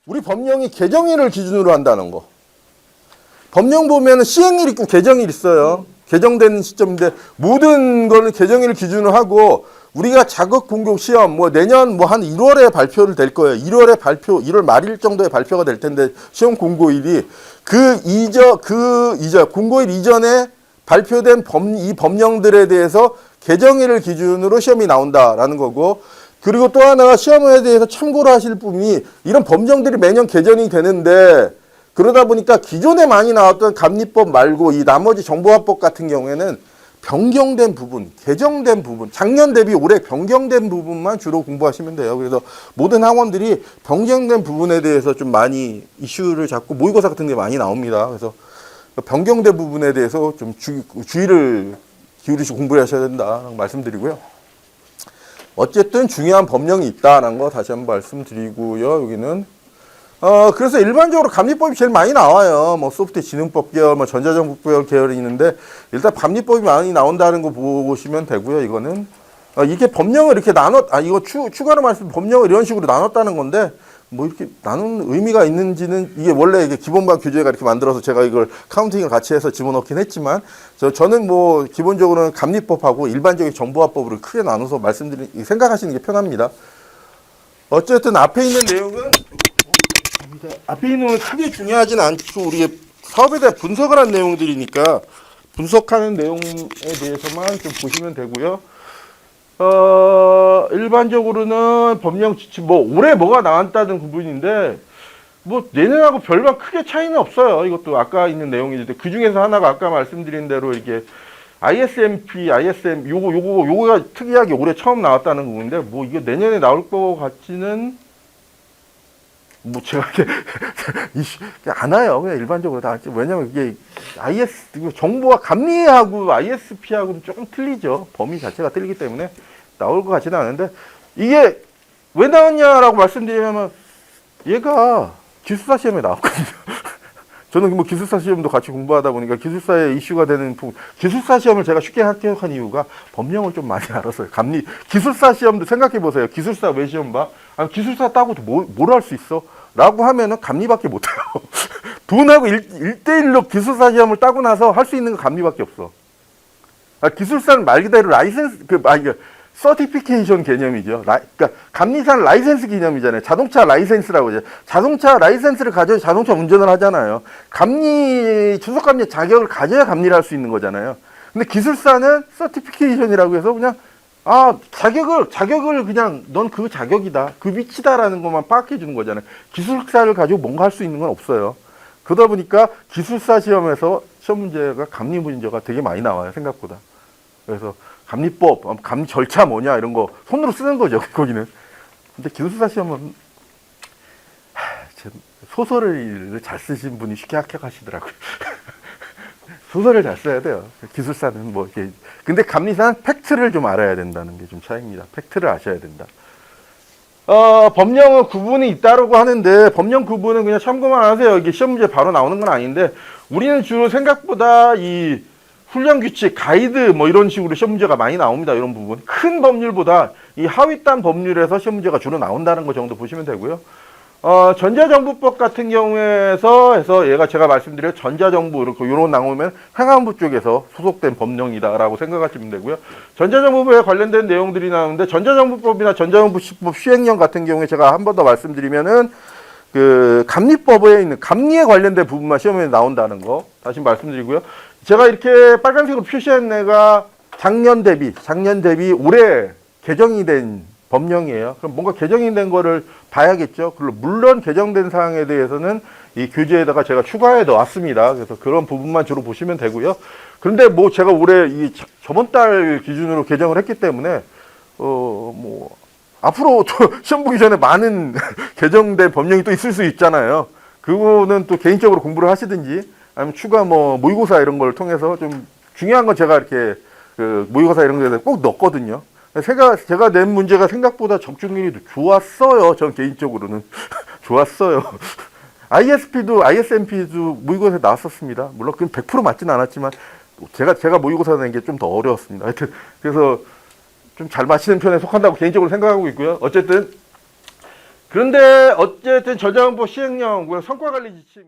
우리 법령이 개정일을 기준으로 한다는 거. 법령 보면은 시행일 있고 개정일 있어요. 개정된 시점인데 모든 거는 개정일을 기준으로 하고 우리가 자격 공고 시험 뭐 내년 뭐 한 1월에 발표를 될 거예요. 1월에 발표, 1월 말일 정도에 발표가 될 텐데 시험 공고일이 그 공고일 이전에 발표된 이 법령들에 대해서 개정일을 기준으로 시험이 나온다라는 거고 그리고 또 하나가 시험에 대해서 참고로 하실 부분이 이런 법령들이 매년 개정이 되는데 그러다 보니까 기존에 많이 나왔던 감리법 말고 이 나머지 정보화법 같은 경우에는 변경된 부분, 개정된 부분, 작년 대비 올해 변경된 부분만 주로 공부하시면 돼요. 그래서 모든 학원들이 변경된 부분에 대해서 좀 많이 이슈를 잡고 모의고사 같은 게 많이 나옵니다. 그래서 변경된 부분에 대해서 좀 주의를 기울이시고 공부를 하셔야 된다라고 말씀드리고요. 어쨌든 중요한 법령이 있다는 거 다시 한번 말씀드리고요. 여기는 그래서 일반적으로 감리법이 제일 많이 나와요. 뭐 소프트 지능법 계열, 뭐 전자정보 계열이 있는데 일단 감리법이 많이 나온다는 거 보시면 되고요. 이거는 이게 법령을 이렇게 이거 추가로 말씀 법령을 이런 식으로 나눴다는 건데 뭐 이렇게 나눈 의미가 있는지는 이게 원래 이게 기본반 교재가 이렇게 만들어서 제가 이걸 카운팅을 같이 해서 집어넣긴 했지만 저는 뭐 기본적으로는 감리법하고 일반적인 정보화법으로 크게 나눠서 생각하시는 게 편합니다. 어쨌든 앞에 있는 내용은 크게 중요하진 않고 우리가 사업에 대해 분석을 한 내용들이니까 분석하는 내용에 대해서만 좀 보시면 되고요. 일반적으로는 법령 지침, 올해 뭐가 나왔다는 부분인데, 내년하고 별반 크게 차이는 없어요. 이것도 아까 있는 내용인데, 그 중에서 하나가 아까 말씀드린 대로 이게 ISMP, 요거가 특이하게 올해 처음 나왔다는 부분인데, 이게 내년에 나올 것 같지는, 제가 안 와요. 그냥 일반적으로 다. 왜냐면 이게 정보와 감리하고 ISP하고는 조금 틀리죠. 범위 자체가 틀리기 때문에 나올 것 같지는 않은데, 이게 왜 나왔냐라고 말씀드리면, 얘가 기술사 시험에 나왔거든요. 저는 기술사 시험도 같이 공부하다 보니까 기술사에 이슈가 되는 부분, 기술사 시험을 제가 쉽게 합격한 이유가 법령을 좀 많이 알았어요. 기술사 시험도 생각해 보세요. 기술사 왜 시험 봐? 기술사 따고도 뭘 할 수 있어? 라고 하면은 감리밖에 못해요. 돈하고 1대1로 기술사 시험을 따고 나서 할 수 있는 건 감리밖에 없어. 기술사는 말 그대로 서티피케이션 개념이죠. 그러니까 감리사는 라이센스 개념이잖아요. 자동차 라이센스라고 하죠. 자동차 라이센스를 가져야 자동차 운전을 하잖아요. 주석 감리 자격을 가져야 감리를 할 수 있는 거잖아요. 근데 기술사는 서티피케이션이라고 해서 그냥 자격을 그냥 넌 그 자격이다. 그 위치다라는 것만 파악해 주는 거잖아요. 기술사를 가지고 뭔가 할 수 있는 건 없어요. 그러다 보니까 기술사 시험에서 시험 문제가 감리 문제가 되게 많이 나와요. 생각보다. 그래서 감리법, 감리 절차 뭐냐 이런 거 손으로 쓰는 거죠. 거기는. 근데 기술사 시험은 소설을 잘 쓰신 분이 쉽게 합격하시더라고요. 소설을 잘 써야 돼요. 기술사는 근데 감리사는 팩트를 좀 알아야 된다는 게 좀 차이입니다. 팩트를 아셔야 된다. 법령은 구분이 있다라고 하는데, 법령 구분은 그냥 참고만 하세요. 이게 시험 문제 바로 나오는 건 아닌데, 우리는 주로 생각보다 이 훈련 규칙, 가이드 이런 식으로 시험 문제가 많이 나옵니다. 이런 부분. 큰 법률보다 이 하위단 법률에서 시험 문제가 주로 나온다는 거 정도 보시면 되고요. 전자정보법 같은 경우에서 얘가 제가 말씀드린 전자정보 이런 나오면 행안부 쪽에서 소속된 법령이다라고 생각하시면 되고요. 전자정보법에 관련된 내용들이 나오는데 전자정보법이나 전자정보법 시행령 같은 경우에 제가 한 번 더 말씀드리면은 감리법에 있는 감리에 관련된 부분만 시험에 나온다는 거 다시 말씀드리고요. 제가 이렇게 빨간색으로 표시한 애가 작년 대비 올해 개정이 된 법령이에요. 그럼 뭔가 개정이 된 거를 봐야겠죠. 물론 개정된 사항에 대해서는 이 교재에다가 제가 추가해 넣었습니다. 그래서 그런 부분만 주로 보시면 되고요. 그런데 제가 올해 저번 달 기준으로 개정을 했기 때문에 앞으로 또 시험 보기 전에 많은 개정된 법령이 또 있을 수 있잖아요. 그거는 또 개인적으로 공부를 하시든지 아니면 추가 모의고사 이런 걸 통해서 좀 중요한 건 제가 이렇게 모의고사 이런 거에 꼭 넣거든요. 제가 낸 문제가 생각보다 적중률이 좋았어요. 전 개인적으로는. 좋았어요. ISMP도 모의고사에 나왔었습니다. 물론 그건 100% 맞지는 않았지만, 제가 모의고사 낸 게 좀 더 어려웠습니다. 하여튼, 그래서 좀 잘 맞히는 편에 속한다고 개인적으로 생각하고 있고요. 어쨌든, 그런데 어쨌든 저장법 시행령 성과관리 지침